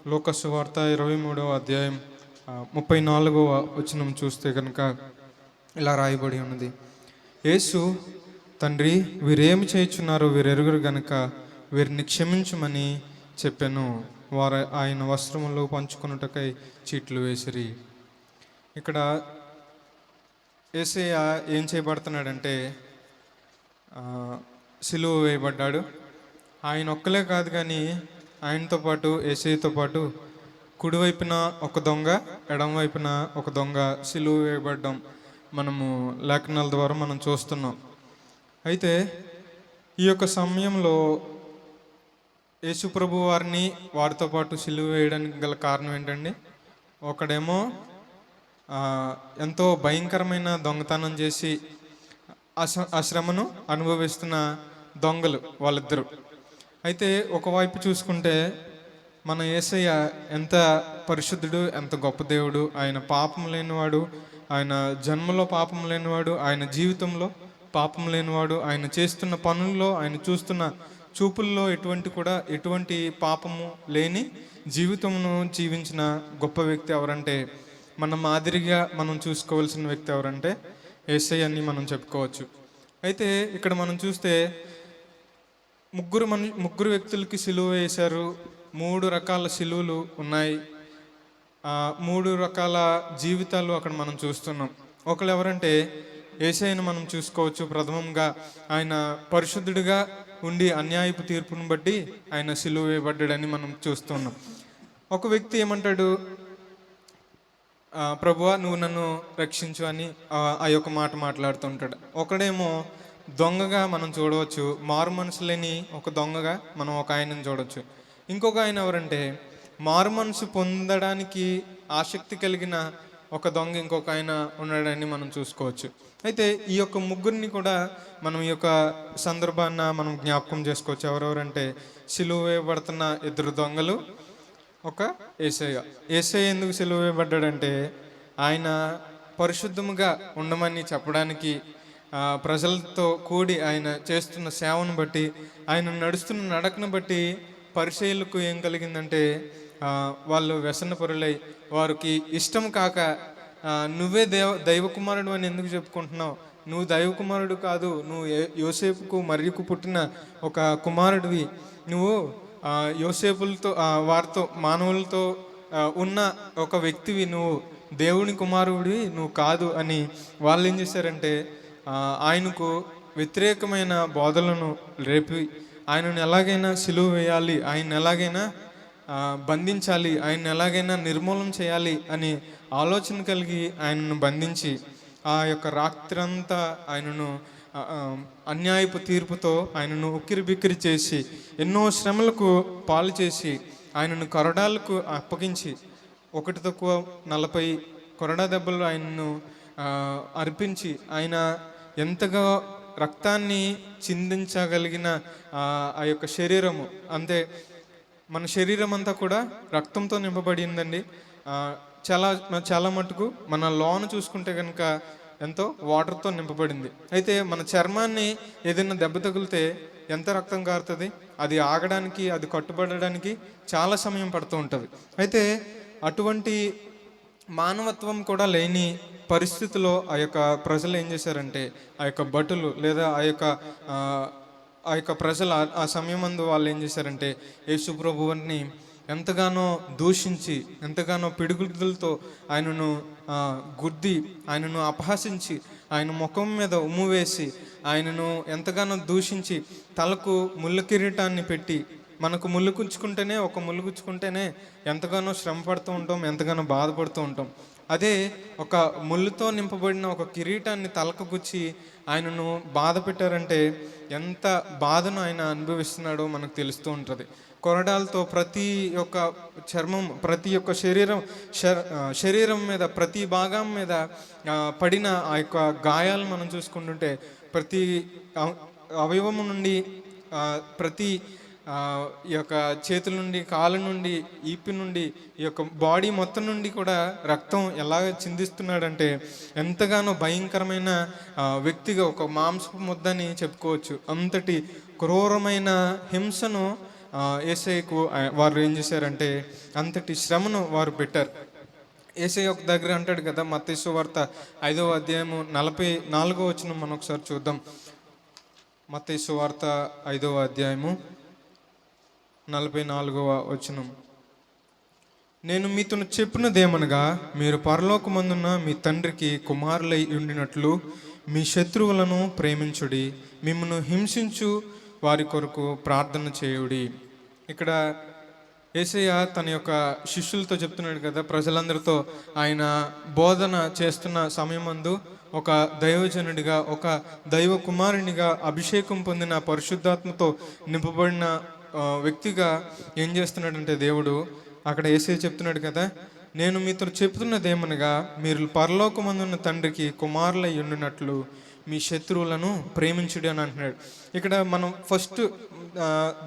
లూకా సువార్త 23వ అధ్యాయం 34వ వచనం చూస్తే కనుక ఇలా రాయబడి ఉన్నది. యేసు, తండ్రి, వీరేమి చేయుచున్నారో వీరెరుగురు గనుక వీరిని క్షమించమని చెప్పాను. వారు ఆయన వస్త్రములు పంచుకొనుటకై చీట్లు వేసిరి. ఇక్కడ యేసయ్య ఏం చేయబడుతున్నాడంటే సిలువ వేయబడ్డాడు. ఆయన ఒక్కలే కాదు, కానీ ఆయనతో పాటు యేసయ్యతో పాటు కుడివైపున ఒక దొంగ, ఎడమ వైపున ఒక దొంగ సిలువ వేయబడ్డం మనము లేఖనాల ద్వారా మనం చూస్తున్నాం. అయితే ఈ యొక్క సమయంలో యేసు ప్రభు వారిని వారితో పాటు సిలువ వేయడానికి గల కారణం ఏంటండి? ఒకడేమో ఎంతో భయంకరమైన దొంగతనం చేసి ఆ శ్రమను అనుభవిస్తున్న దొంగలు వాళ్ళిద్దరు. అయితే ఒకవైపు చూసుకుంటే మన యేసయ్య ఎంత పరిశుద్ధుడు, ఎంత గొప్ప దేవుడు. ఆయన పాపం లేనివాడు, ఆయన జన్మలో పాపం లేనివాడు, ఆయన జీవితంలో పాపం లేనివాడు, ఆయన చేస్తున్న పనుల్లో, ఆయన చూస్తున్న చూపుల్లో ఎటువంటి పాపము లేని జీవితమును జీవించిన గొప్ప వ్యక్తి ఎవరంటే, మన మాదిరిగా మనం చూసుకోవాల్సిన వ్యక్తి ఎవరంటే యేసయ్య అని మనం చెప్పుకోవచ్చు. అయితే ఇక్కడ మనం చూస్తే ముగ్గురు వ్యక్తులకి సిలువ వేశారు. 3 రకాల సిలువలు ఉన్నాయి. 3 రకాల జీవితాలు అక్కడ మనం చూస్తున్నాం. ఒకళ్ళు ఎవరంటే యేసయ్యను మనం చూసుకోవచ్చు. ప్రథమంగా ఆయన పరిశుద్ధుడిగా ఉండి అన్యాయపు తీర్పును బట్టి ఆయన సిలువ వేయబడ్డాడని మనం చూస్తున్నాం. ఒక వ్యక్తి ఏమంటాడు, ప్రభువా నువ్వు నన్ను రక్షించు అని ఆ యొక్క మాట మాట్లాడుతుంటాడు. ఒకడేమో దొంగగా మనం చూడవచ్చు, మారు మనసు లేని ఒక దొంగగా మనం ఒక ఆయనను చూడవచ్చు. ఇంకొక ఆయన ఎవరంటే మారు మనసు పొందడానికి ఆసక్తి కలిగిన ఒక దొంగ ఇంకొక ఆయన ఉన్నాడని మనం చూసుకోవచ్చు. అయితే ఈ యొక్క ముగ్గురిని కూడా మనం ఈ యొక్క సందర్భాన్ని మనం జ్ఞాపకం చేసుకోవచ్చు. ఎవరెవరంటే సిలువ వేయబడుతున్న 2 దొంగలు, ఒక యేసయ్య ఎందుకు సిలువ వేయబడ్డాడంటే ఆయన పరిశుద్ధముగా ఉండమని చెప్పడానికి, ప్రజలతో కూడి ఆయన చేస్తున్న సేవను బట్టి, ఆయన నడుస్తున్న నడకను బట్టి పరిసయ్యులకు ఏం కలిగిందంటే వాళ్ళు వ్యసనపరులై వారికి ఇష్టం కాక, నువ్వే దైవ కుమారుడు అని ఎందుకు చెప్పుకుంటున్నావు? నువ్వు దైవ కుమారుడు కాదు, నువ్వు యోసేపుకు మరియకు పుట్టిన ఒక కుమారుడివి. నువ్వు యోసేపులతో వారితో మానవులతో ఉన్న ఒక వ్యక్తివి, నువ్వు దేవుని కుమారుడివి నువ్వు కాదు అని వాళ్ళు ఏం చేశారంటే ఆయనకు వ్యతిరేకమైన బోధలను రేపి ఆయనను ఎలాగైనా సిలువ వేయాలి, ఆయన ఎలాగైనా బంధించాలి, ఆయన ఎలాగైనా నిర్మూలన చేయాలి అని ఆలోచన కలిగి ఆయనను బంధించి ఆ యొక్క రాత్రంతా ఆయనను అన్యాయపు తీర్పుతో ఆయనను ఉక్కిరిబిక్కిరి చేసి ఎన్నో శ్రమలకు పాలు చేసి ఆయనను కొరడాలకు అప్పగించి 1 తక్కువ 40 కొరడా దెబ్బలు ఆయనను అర్పించి ఆయన ఎంతగా రక్తాన్ని చిందించగలిగిన ఆ యొక్క శరీరము, అంతే మన శరీరం అంతా కూడా రక్తంతో నింపబడిందండి. చాలా మటుకు మన లోను చూసుకుంటే కనుక ఎంతో వాటర్తో నింపబడింది. అయితే మన చర్మాన్ని ఏదైనా దెబ్బ తగిలితే ఎంత రక్తం కారుతుంది, అది ఆగడానికి, అది కట్టుబడడానికి చాలా సమయం పడుతూ ఉంటుంది. అయితే అటువంటి మానవత్వం కూడా లేని పరిస్థితిలో ఆ యొక్క ప్రజలు ఏం చేశారంటే, ఆ యొక్క భటులు లేదా ఆ యొక్క ప్రజలు ఆ సమయం అందు వాళ్ళు ఏం చేశారంటే యేసు ప్రభువుని ఎంతగానో దూషించి, ఎంతగానో పిడుగులతో ఆయనను గుద్ది, ఆయనను అపహసించి, ఆయన ముఖం మీద ఉమ్ము వేసి, ఆయనను ఎంతగానో దూషించి తలకు ముళ్ళ కిరీటాన్ని పెట్టి, మనకు ముళ్ళు గుచ్చుకుంటేనే ఎంతగానో శ్రమ పడుతూ ఉంటాం, ఎంతగానో బాధపడుతూ ఉంటాం. అదే ఒక ముళ్ళుతో నింపబడిన ఒక కిరీటాన్ని తలకు గుచ్చి ఆయనను బాధ పెట్టారంటే ఎంత బాధను ఆయన అనుభవిస్తున్నాడో మనకు తెలుస్తూ ఉంటుంది. కొరడాలతో ప్రతి ఒక్క చర్మం, ప్రతి ఒక్క శరీరం మీద, ప్రతి భాగం మీద పడిన ఆ యొక్క గాయాలు మనం చూసుకుంటుంటే ప్రతి అవయవము నుండి, ప్రతి ఈ యొక్క చేతుల నుండి, కాళ్ళ నుండి, ఈపి నుండి, ఈ యొక్క బాడీ మొత్తం నుండి కూడా రక్తం ఎలాగ చిందిస్తున్నాడంటే ఎంతగానో భయంకరమైన వ్యక్తిగా, ఒక మాంసపు ముద్దని చెప్పుకోవచ్చు. అంతటి క్రూరమైన హింసను యేసయ్యకు వారు ఏం చేశారంటే అంతటి శ్రమను వారు పెట్టారు. యేసయ్య ఒక దగ్గర అంటాడు కదా, మత్తయి సువార్త 5వ అధ్యాయము 44వ వచనం మనం ఒకసారి చూద్దాం. మత్తయి సువార్త 5వ అధ్యాయము 44వ వచనం. నేను మీతో చెప్పినదేమనగా, మీరు పరలోకమందున్న మీ తండ్రికి కుమారులై ఉండినట్లు మీ శత్రువులను ప్రేమించుడి, మిమ్మల్ని హింసించు వారి కొరకు ప్రార్థన చేయుడి. ఇక్కడ యేసయ్య తన యొక్క శిష్యులతో చెప్తున్నాడు కదా, ప్రజలందరితో ఆయన బోధన చేస్తున్న సమయమందు ఒక దైవజనుడిగా, ఒక దైవ కుమారునిగా, అభిషేకం పొందిన పరిశుద్ధాత్మతో నింపబడిన వ్యక్తిగా ఏం చేస్తున్నాడంటే దేవుడు అక్కడ యేసయ్య చెప్తున్నాడు కదా, నేను మీతో చెప్తున్నదేమనగా, మీరు పరలోకమందున్న తండ్రికి కుమారులై ఉండినట్లు మీ శత్రువులను ప్రేమించుడి అని అంటున్నాడు. ఇక్కడ మనం ఫస్ట్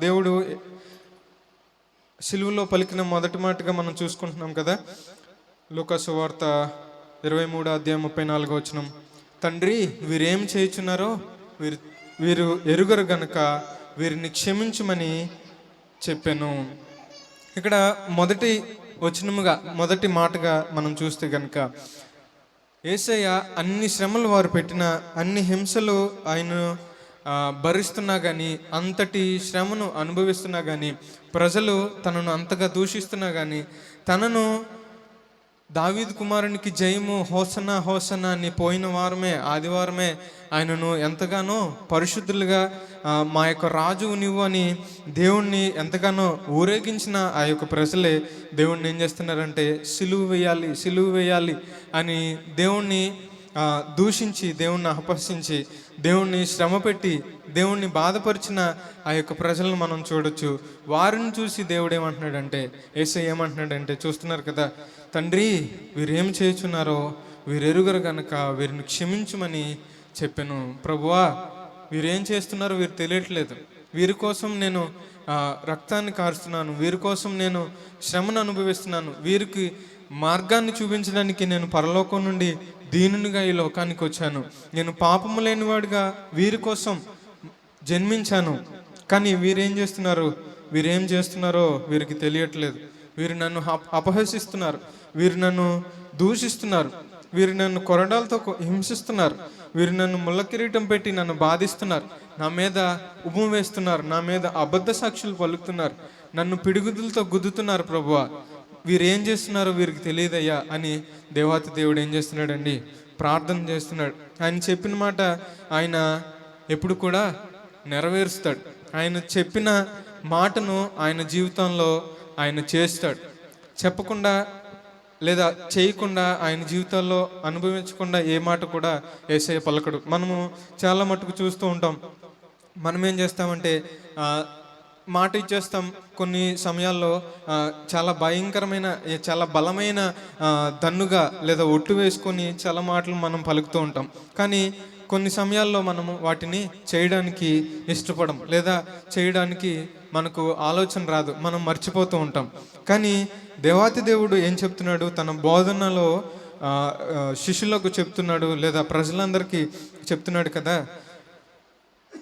దేవుడు సిలువలో పలికిన మొదటి మాటగా మనం చూసుకుంటున్నాం కదా, లూకా సువార్త 23వ అధ్యాయం 34వ వచనం. తండ్రి, వీరేం చేయుచున్నారో వీరు ఎరుగరు గనుక వీరిని క్షమించుమని చెప్పాను. ఇక్కడ మొదటి వచనముగా, మొదటి మాటగా మనం చూస్తే కనుక యేసయ్య అన్ని శ్రమలు వారు పెట్టిన, అన్ని హింసలు ఆయన భరిస్తున్నా కానీ, అంతటి శ్రమను అనుభవిస్తున్నా కానీ, ప్రజలు తనను అంతగా దూషిస్తున్నా కానీ, తనను దావీదు కుమారునికి జయము, హోసన్నా హోసన్నా అని పోయిన వారమే, ఆదివారమే ఆయనను ఎంతగానో పరిశుద్ధులుగా మా యొక్క రాజువు నువ్వు అని దేవుణ్ణి ఎంతగానో ఊరేగించిన ఆ యొక్క ప్రజలే దేవుణ్ణి ఏం చేస్తున్నారంటే సిలువ వేయాలి అని దేవుణ్ణి దూషించి, దేవుణ్ణి అపహసించి, దేవుణ్ణి శ్రమ పెట్టి, దేవుణ్ణి బాధపరిచిన ఆ యొక్క ప్రజలను మనం చూడొచ్చు. వారిని చూసి దేవుడు ఏమంటున్నాడంటే, యేసయ్య ఏమంటున్నాడంటే, చూస్తున్నారు కదా, తండ్రి వీరేం చేయుచున్నారో వీరెరుగరు గనక వీరిని క్షమించమని చెప్పాను. ప్రభువా, వీరేం చేస్తున్నారో వీరు తెలియట్లేదు, వీరి కోసం నేను రక్తాన్ని కారుస్తున్నాను, వీరి కోసం నేను శ్రమను అనుభవిస్తున్నాను, వీరికి మార్గాన్ని చూపించడానికి నేను పరలోకం నుండి దీనునిగా ఈ లోకానికి వచ్చాను, నేను పాపము లేనివాడిగా వీరి కోసం జన్మించాను. కానీ వీరేం చేస్తున్నారో వీరికి తెలియట్లేదు. వీరు నన్ను అపహసిస్తున్నారు, వీరు నన్ను దూషిస్తున్నారు, వీరు నన్ను కొరడాలతో హింసిస్తున్నారు, వీరు నన్ను ముళ్ళ కిరీటం పెట్టి నన్ను బాధిస్తున్నారు, నా మీద ఉమ్ము వేస్తున్నారు, నా మీద అబద్ధ సాక్షులు పలుకుతున్నారు, నన్ను పిడుగుదులతో గుద్దుతున్నారు. ప్రభువా, వీరు ఏం చేస్తున్నారో వీరికి తెలియదయ్యా అని దేవాతి దేవుడు ఏం చేస్తున్నాడండి, ప్రార్థన చేస్తున్నాడు. ఆయన చెప్పిన మాట ఆయన ఎప్పుడు కూడా నెరవేరుస్తాడు. ఆయన చెప్పిన మాటను ఆయన జీవితంలో ఆయన చేస్తాడు. చెప్పకుండా లేదా చేయకుండా, ఆయన జీవితాల్లో అనుభవించకుండా ఏ మాట కూడా యేసయ్య పలకడు. మనము చాలా మటుకు చూస్తూ ఉంటాం. మనం ఏం చేస్తామంటే మాట ఇచ్చేస్తాం, కొన్ని సమయాల్లో చాలా భయంకరమైన, చాలా బలమైన దన్నుగా లేదా ఒట్టు వేసుకొని చాలా మాటలు మనం పలుకుతూ ఉంటాం. కానీ కొన్ని సమయాల్లో మనము వాటిని చేయడానికి ఇష్టపడం, లేదా చేయడానికి మనకు ఆలోచన రాదు, మనం మర్చిపోతూ ఉంటాం. కానీ దేవాతి దేవుడు ఏం చెప్తున్నాడు, తన బోధనలో శిష్యులకు చెప్తున్నాడు, లేదా ప్రజలందరికీ చెప్తున్నాడు కదా,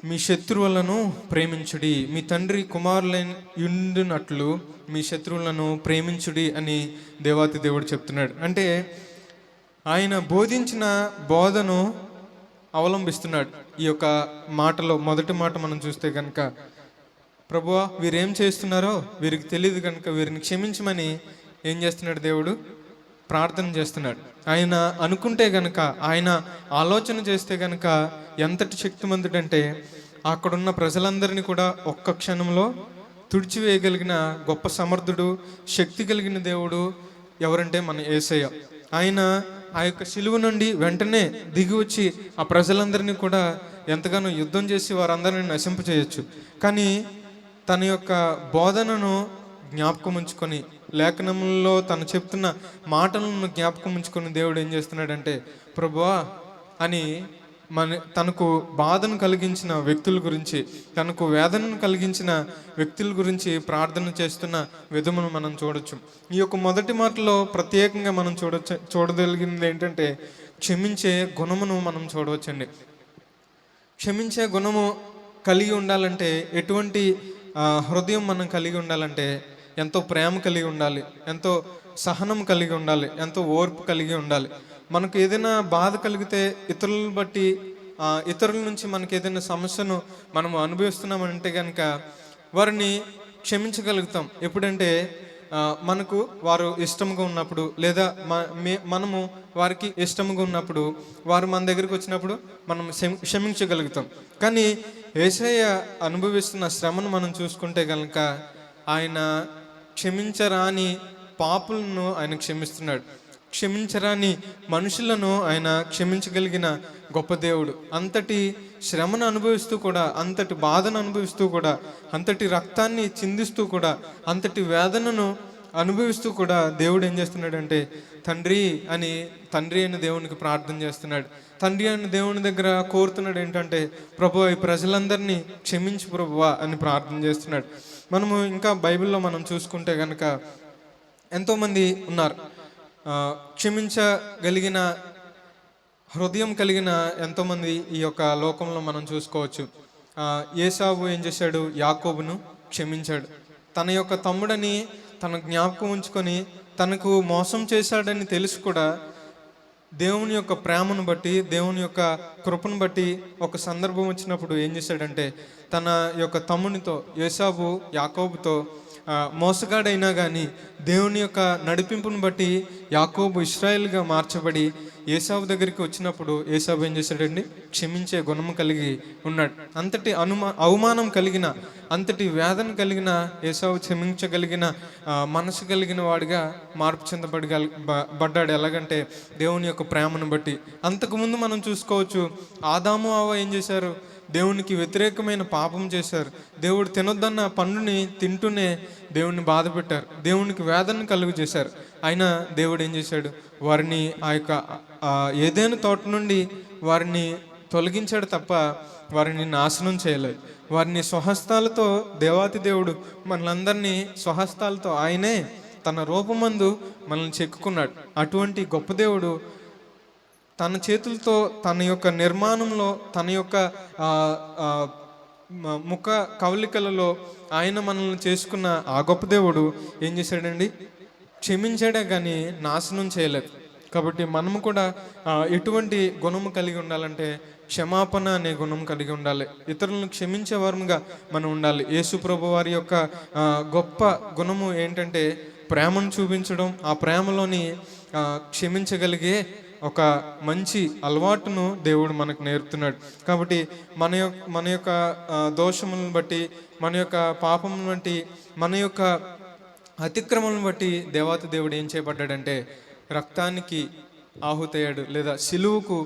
మీ శత్రువులను ప్రేమించుడి, మీ తండ్రి కుమారులైన ఉండినట్లు మీ శత్రువులను ప్రేమించుడి అని దేవాతి దేవుడు చెప్తున్నాడు. అంటే ఆయన బోధించిన బోధను అవలంబిస్తున్నాడు. ఈ యొక్క మాటలో మొదటి మాట మనం చూస్తే కనుక, ప్రభువా, వీరేం చేస్తున్నారో వీరికి తెలియదు కనుక వీరిని క్షమించమని ఏం చేస్తున్నాడు దేవుడు, ప్రార్థన చేస్తున్నాడు. ఆయన అనుకుంటే గనక, ఆయన ఆలోచన చేస్తే గనక ఎంతటి శక్తిమంతుడంటే అక్కడున్న ప్రజలందరినీ కూడా ఒక్క క్షణంలో తుడిచివేయగలిగిన గొప్ప సమర్థుడు, శక్తి కలిగిన దేవుడు ఎవరంటే మన యేసయ్య. ఆయన ఆ యొక్క సిలువ నుండి వెంటనే దిగి వచ్చి ఆ ప్రజలందరినీ కూడా ఎంతగానో యుద్ధం చేసి వారందరినీ నశింపచేయచ్చు. కానీ తన యొక్క బోధనను జ్ఞాపకం ఉంచుకొని, లేఖనంలో తను చెప్తున్న మాటలను జ్ఞాపకం ఉంచుకొని దేవుడు ఏం చేస్తున్నాడంటే, ప్రభువా అని తనకు బాధను కలిగించిన వ్యక్తుల గురించి, తనకు వేదనను కలిగించిన వ్యక్తుల గురించి ప్రార్థన చేస్తున్న విధమును మనం చూడొచ్చు. ఈ యొక్క మొదటి మాటలో ప్రత్యేకంగా మనం చూడగలిగింది ఏంటంటే, క్షమించే గుణమును మనం చూడవచ్చండి. క్షమించే గుణము కలిగి ఉండాలంటే ఎటువంటి హృదయం మనం కలిగి ఉండాలంటే ఎంతో ప్రేమ కలిగి ఉండాలి, ఎంతో సహనం కలిగి ఉండాలి, ఎంతో ఓర్పు కలిగి ఉండాలి. మనకు ఏదైనా బాధ కలిగితే ఇతరులను బట్టి ఇతరుల నుంచి మనకి ఏదైనా సమస్యను మనము అనుభవిస్తున్నామంటే కనుక వారిని క్షమించగలుగుతాం. ఎప్పుడంటే మనకు వారు ఇష్టంగా ఉన్నప్పుడు, లేదా మనము వారికి ఇష్టంగా ఉన్నప్పుడు, వారు మన దగ్గరికి వచ్చినప్పుడు మనం క్షమించగలుగుతాం. కానీ యేసయ్య అనుభవిస్తున్న శ్రమను మనం చూసుకుంటే కనుక ఆయన క్షమించరాని పాపులను ఆయన క్షమిస్తున్నాడు. క్షమించరాని మనుషులను ఆయన క్షమించగలిగిన గొప్ప దేవుడు. అంతటి శ్రమను అనుభవిస్తూ కూడా, అంతటి బాధను అనుభవిస్తూ కూడా, అంతటి రక్తాన్ని చిందిస్తూ కూడా, అంతటి వేదనను అనుభవిస్తూ కూడా దేవుడు ఏం చేస్తున్నాడంటే తండ్రి అయిన దేవునికి ప్రార్థన చేస్తున్నాడు. తండ్రి అయిన దేవుని దగ్గర కోరుతున్నాడు ఏంటంటే, ప్రభువా ఈ ప్రజలందరినీ క్షమించు ప్రభువా అని ప్రార్థన చేస్తున్నాడు. మనము ఇంకా బైబిల్లో మనం చూసుకుంటే కనుక ఎంతోమంది ఉన్నారు. క్షమించగలిగిన హృదయం కలిగిన ఎంతోమంది ఈ యొక్క లోకంలో మనం చూసుకోవచ్చు. ఏసావు ఏం చేశాడు? యాకోబును క్షమించాడు. తన యొక్క తమ్ముడని తన జ్ఞాపకం ఉంచుకొని తనకు మోసం చేశాడని తెలిసి కూడా దేవుని యొక్క ప్రేమను బట్టి, దేవుని యొక్క కృపను బట్టి ఒక సందర్భం వచ్చినప్పుడు ఏం చేశాడంటే తన యొక్క తమ్మునితో, ఏసావు యాకోబుతో మోసగాడైనా కానీ దేవుని యొక్క నడిపింపును బట్టి యాకోబు ఇశ్రాయేల్గా మార్చబడి ఏసావు దగ్గరికి వచ్చినప్పుడు ఏసావు ఏం చేశాడండి? క్షమించే గుణము కలిగి ఉన్నాడు. అంతటి అవమానం కలిగిన, అంతటి వేదన కలిగిన ఏసావు క్షమించగలిగిన మనసు కలిగిన వాడిగా మార్పు చెందబడ్డాడు. ఎలాగంటే దేవుని యొక్క ప్రేమను బట్టి. అంతకుముందు మనం చూసుకోవచ్చు, ఆదాము అవ్వ ఏం చేశారు? దేవునికి వ్యతిరేకమైన పాపం చేశారు. దేవుడు తినొద్దన్న పండుని తింటూనే దేవుణ్ణి బాధ పెట్టారు, దేవునికి వేదన కలుగు చేశారు. అయినా దేవుడు ఏం చేశాడు? వారిని ఆ యొక్క ఏదైనా తోట నుండి వారిని తొలగించాడు తప్ప వారిని నాశనం చేయలేదు. వారిని స్వహస్తాలతో, దేవాతి దేవుడు మనలందరినీ స్వహస్తాలతో ఆయనే తన రూపమందు మనల్ని చెక్కుకున్నాడు. అటువంటి గొప్ప దేవుడు తన చేతులతో, తన యొక్క నిర్మాణంలో, తన యొక్క ముఖ కవలికలలో ఆయన మనల్ని చేసుకున్న ఆ గొప్ప దేవుడు ఏం చేశాడండి? క్షమించాడే కానీ నాశనం చేయలేదు. కాబట్టి మనము కూడా ఎటువంటి గుణము కలిగి ఉండాలంటే క్షమాపణ అనే గుణం కలిగి ఉండాలి. ఇతరులను క్షమించే వారముగా మనం ఉండాలి. యేసు ప్రభు వారి యొక్క గొప్ప గుణము ఏంటంటే ప్రేమను చూపించడం. ఆ ప్రేమలోని క్షమించగలిగే ఒక మంచి అలవాటును దేవుడు మనకు నేర్పుతున్నాడు. కాబట్టి మన యొక్క దోషములను బట్టి, మన యొక్క పాపములను బట్టి, మన యొక్క అతిక్రమలను బట్టి దేవాతి దేవుడు ఏం చేయబడ్డాడంటే రక్తానికి ఆహుతయ్యాడు, లేదా సిలువకు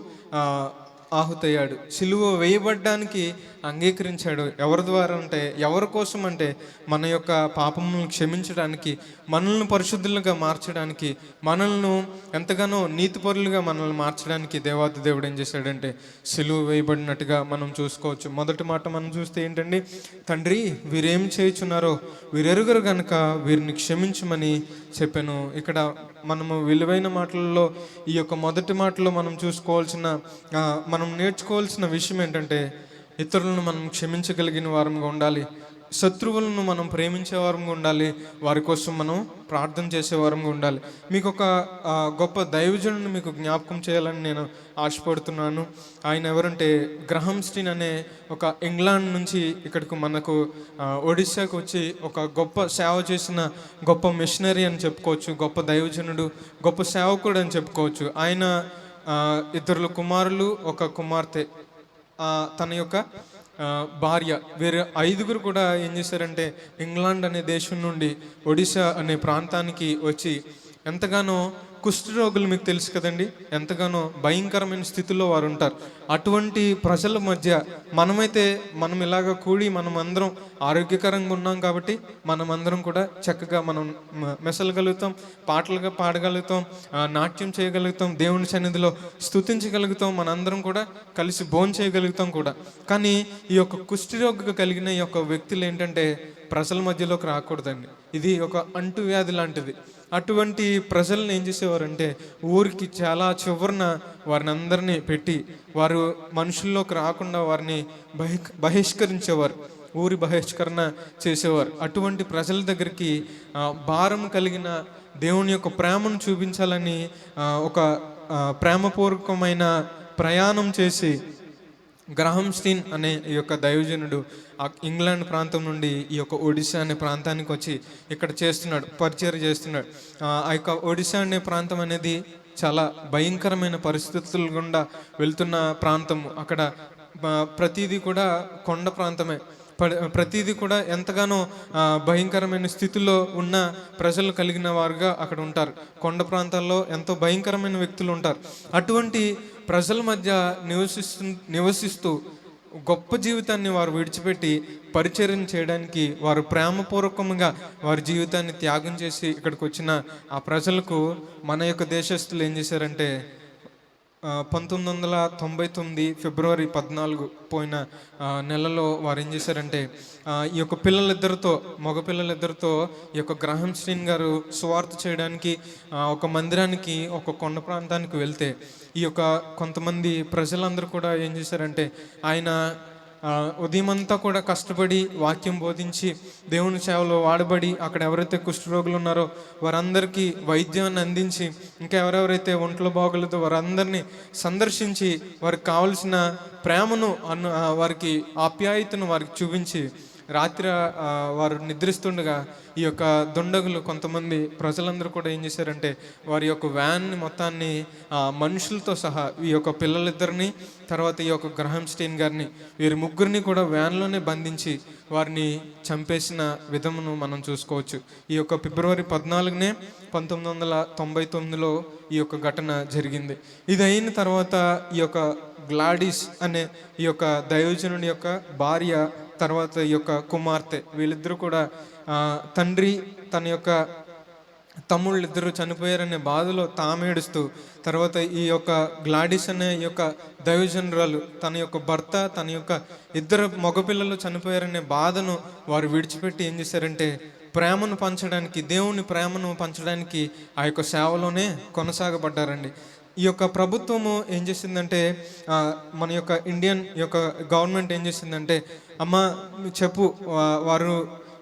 ఆహుతయ్యాడు. సిలువ వేయబడ్డానికి అంగీకరించాడు. ఎవరి ద్వారా అంటే, ఎవరి కోసం అంటే మన యొక్క పాపములను క్షమించడానికి, మనల్ని పరిశుద్ధులుగా మార్చడానికి, మనల్ని ఎంతగానో నీతిపరులుగా మనల్ని మార్చడానికి దేవాతి దేవుడు ఏం చేశాడంటే సిలువ వేయబడినట్టుగా మనం చూసుకోవచ్చు. మొదటి మాట మనం చూస్తే ఏంటండి? తండ్రి వీరేం చేయుచున్నారో వీరెరుగరు గనుక వీరిని క్షమించమని చెప్పాను. ఇక్కడ మనము విలువైన మాటలలో ఈ యొక్క మొదటి మాటలో మనం నేర్చుకోవాల్సిన విషయం ఏంటంటే ఇతరులను మనం క్షమించగలిగిన వారంగా ఉండాలి, శత్రువులను మనం ప్రేమించే వారంగా ఉండాలి, వారి కోసం మనం ప్రార్థన చేసే వారంగా ఉండాలి. మీకు ఒక గొప్ప దైవజనుని మీకు జ్ఞాపకం చేయాలని నేను ఆశపడుతున్నాను. ఆయన ఎవరంటే గ్రహం స్టీన్ అనే ఒక ఇంగ్లాండ్ నుంచి ఇక్కడికి మనకు ఒడిశాకు వచ్చి ఒక గొప్ప సేవ చేసిన గొప్ప మిషనరీ అని చెప్పుకోవచ్చు, గొప్ప దైవజనుడు, గొప్ప సేవకుడు అని చెప్పుకోవచ్చు. ఆయన 2 కుమారులు, 1 కుమార్తె, తన యొక్క భార్య, వేరే 5 కూడా ఏం చేశారంటే ఇంగ్లాండ్ అనే దేశం నుండి ఒడిశా అనే ప్రాంతానికి వచ్చి ఎంతగానో కుష్ఠరోగులు మీకు తెలుసు కదండి, ఎంతగానో భయంకరమైన స్థితిలో వారు ఉంటారు. అటువంటి ప్రజల మధ్య మనం ఇలాగ కూడి మనం అందరం ఆరోగ్యకరంగా ఉన్నాం కాబట్టి మనమందరం కూడా చక్కగా మనం మెసలగలుగుతాం, పాటలుగా పాడగలుగుతాం, నాట్యం చేయగలుగుతాం, దేవుని సన్నిధిలో స్తుతించగలుగుతాం, మనందరం కూడా కలిసి భోజనం చేయగలుగుతాం కూడా. కానీ ఈ యొక్క కుష్ఠరోగ కలిగిన ఈ యొక్క వ్యక్తులు ఏంటంటే ప్రజల మధ్యలోకి రాకూడదండి. ఇది ఒక అంటువ్యాధి లాంటిది. అటువంటి ప్రజలను ఏం చేసేవారంటే ఊరికి చాలా చివరన వారిని అందరినీ పెట్టి వారు మనుషుల్లోకి రాకుండా వారిని బహిష్కరించేవారు. ఊరి బహిష్కరణ చేసేవారు. అటువంటి ప్రజల దగ్గరికి భారం కలిగిన దేవుని యొక్క ప్రేమను చూపించాలని ఒక ప్రేమపూర్వకమైన ప్రయాణం చేసి గ్రహం స్టీన్ అనే ఈ యొక్క దైవజనుడు ఇంగ్లాండ్ ప్రాంతం నుండి ఈ యొక్క ఒడిశా అనే ప్రాంతానికి వచ్చి ఇక్కడ చేస్తున్నాడు, పరిచయం చేస్తున్నాడు. ఆ యొక్క ఒడిశా అనే ప్రాంతం అనేది చాలా భయంకరమైన పరిస్థితుల గుండా వెళ్తున్న ప్రాంతము. అక్కడ ప్రతిదీ కూడా కొండ ప్రాంతమే, ప్రతిదీ కూడా ఎంతగానో భయంకరమైన స్థితిలో ఉన్న ప్రజలు కలిగిన వారుగా అక్కడ ఉంటారు. కొండ ప్రాంతాల్లో ఎంతో భయంకరమైన వ్యక్తులు ఉంటారు. అటువంటి ప్రజల మధ్య నివసిస్తూ గొప్ప జీవితాన్ని వారు విడిచిపెట్టి పరిచర్యం చేయడానికి వారు ప్రేమపూర్వకంగా వారి జీవితాన్ని త్యాగం చేసి ఇక్కడికి వచ్చిన ఆ ప్రజలకు మన యొక్క దేశస్తులు ఏం చేశారంటే 1999 ఫిబ్రవరి 14 పోయిన నెలలో వారు ఏం చేశారంటే ఈ యొక్క మగ పిల్లలిద్దరితో ఈ యొక్క గ్రహం స్టీన్ గారు సువార్త చేయడానికి ఒక మందిరానికి ఒక కొండ ప్రాంతానికి వెళ్తే ఈ యొక్క కొంతమంది ప్రజలందరూ కూడా ఏం చేశారంటే ఆయన ఉదయం అంతా కూడా కష్టపడి వాక్యం బోధించి దేవుని సేవలో వాడబడి అక్కడ ఎవరైతే కుష్ఠరోగులు ఉన్నారో వారందరికీ వైద్యాన్ని అందించి ఇంకా ఎవరెవరైతే ఒంట్లో బాగోలేదో వారందరినీ సందర్శించి వారికి కావలసిన ప్రేమను వారికి ఆప్యాయతను వారికి చూపించి రాత్రి వారు నిద్రిస్తుండగా ఈ యొక్క దుండగులు కొంతమంది ప్రజలందరూ కూడా ఏం చేశారంటే వారి యొక్క వ్యాన్ని మొత్తాన్ని మనుషులతో సహా ఈ యొక్క పిల్లలిద్దరిని తర్వాత ఈ యొక్క గ్రహం స్టీన్ గారిని వీరి ముగ్గురిని కూడా వ్యాన్లోనే బంధించి వారిని చంపేసిన విధమును మనం చూసుకోవచ్చు. ఈ యొక్క ఫిబ్రవరి 14 1999లో ఈ యొక్క ఘటన జరిగింది. ఇది అయిన తర్వాత ఈ యొక్క గ్లాడిస్ అనే ఈ యొక్క దైవజనుని యొక్క భార్య తర్వాత ఈ యొక్క కుమార్తె వీళ్ళిద్దరూ కూడా తండ్రి తన యొక్క తమ్ముళ్ళు ఇద్దరు చనిపోయారనే బాధలో తామేడుస్తూ తర్వాత ఈ యొక్క గ్లాడిస్ అనే ఈ యొక్క దైవజనురాలు తన యొక్క భర్త తన యొక్క ఇద్దరు మగపిల్లలు చనిపోయారనే బాధను వారు విడిచిపెట్టి ఏం చేశారంటే ప్రేమను పంచడానికి, దేవుని ప్రేమను పంచడానికి ఆ యొక్క సేవలోనే కొనసాగబడ్డారండి. ఈ యొక్క ప్రభుత్వము ఏం చేసిందంటే మన యొక్క ఇండియన్ యొక్క గవర్నమెంట్ ఏం చేసిందంటే అమ్మ చెప్పు, వారు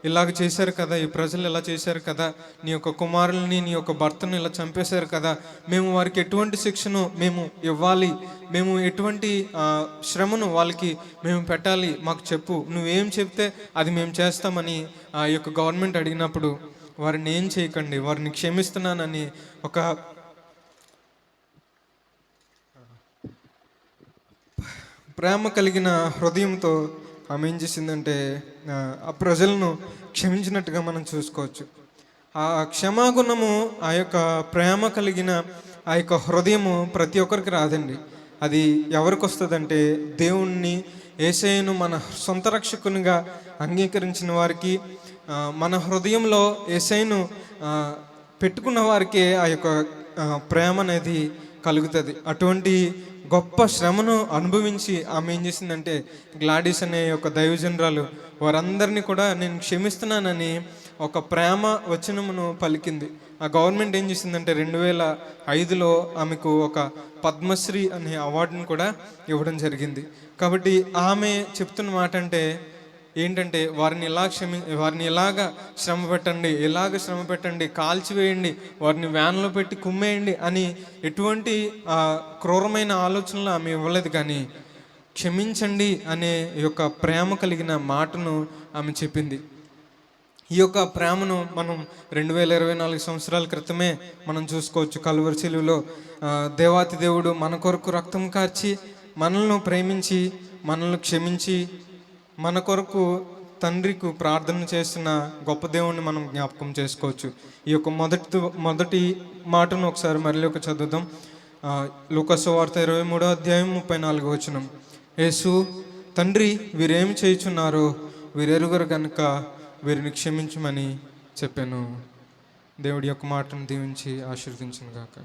ఇలాగ చేశారు కదా, ఈ ప్రజలు ఇలా చేశారు కదా, నీ యొక్క కుమారుల్ని నీ యొక్క భర్తను ఇలా చంపేశారు కదా, మేము వారికి ఎటువంటి శిక్షను మేము ఇవ్వాలి, మేము ఎటువంటి శ్రమను వాళ్ళకి మేము పెట్టాలి, మాకు చెప్పు, నువ్వేం చెప్తే అది మేము చేస్తామని ఆ యొక్క గవర్నమెంట్ అడిగినప్పుడు వారిని ఏం చేయకండి, వారిని క్షమిస్తున్నానని ఒక ప్రేమ కలిగిన హృదయంతో ఆమె ఏం చేసిందంటే ఆ ప్రజలను క్షమించినట్టుగా మనం చూసుకోవచ్చు. ఆ క్షమాగుణము, ఆ యొక్క ప్రేమ కలిగిన ఆ యొక్క హృదయము ప్రతి ఒక్కరికి రాదండి. అది ఎవరికి వస్తుందంటే దేవుణ్ణి, యేసయ్యను మన సొంత రక్షకునిగా అంగీకరించిన వారికి, మన హృదయంలో యేసయ్యను పెట్టుకున్న వారికే ఆ యొక్క ప్రేమ అనేది కలుగుతుంది. అటువంటి గొప్ప శ్రమను అనుభవించి ఆమె ఏం చేసిందంటే గ్లాడిస్ అనే ఒక దైవజనరాలు వారందరినీ కూడా నేను క్షమిస్తున్నానని ఒక ప్రేమ వచనమును పలికింది. ఆ గవర్నమెంట్ ఏం చేసిందంటే 2005లో ఆమెకు ఒక పద్మశ్రీ అనే అవార్డును కూడా ఇవ్వడం జరిగింది. కాబట్టి ఆమె చెప్తున్న మాట ఏంటంటే వారిని ఇలాగా శ్రమ పెట్టండి, కాల్చివేయండి, వారిని వ్యాన్లో పెట్టి కుమ్మేయండి అని ఎటువంటి క్రూరమైన ఆలోచనలు ఆమె ఇవ్వలేదు. కానీ క్షమించండి అనే యొక్క ప్రేమ కలిగిన మాటను ఆమె చెప్పింది. ఈ యొక్క ప్రేమను మనం 2024 సంవత్సరాల క్రితమే మనం చూసుకోవచ్చు. కలువరి శిలువలో దేవాతి దేవుడు మన కొరకు రక్తం కార్చి మనల్ని ప్రేమించి మనల్ని క్షమించి మన కొరకు తండ్రికి ప్రార్థన చేస్తున్న గొప్ప దేవుణ్ణి మనం జ్ఞాపకం చేసుకోవచ్చు. ఈ యొక్క మొదటి మాటను ఒకసారి మళ్ళీ చదువుదాం. లూకా సువార్త 23వ అధ్యాయం 34వ వచనం. యేసు, తండ్రి వీరేమి చేయుచున్నారో వీరెరుగరు కనుక వీరిని క్షమించమని చెప్పాను. దేవుడి యొక్క మాటను దీవించి ఆశీర్వదించును గాక.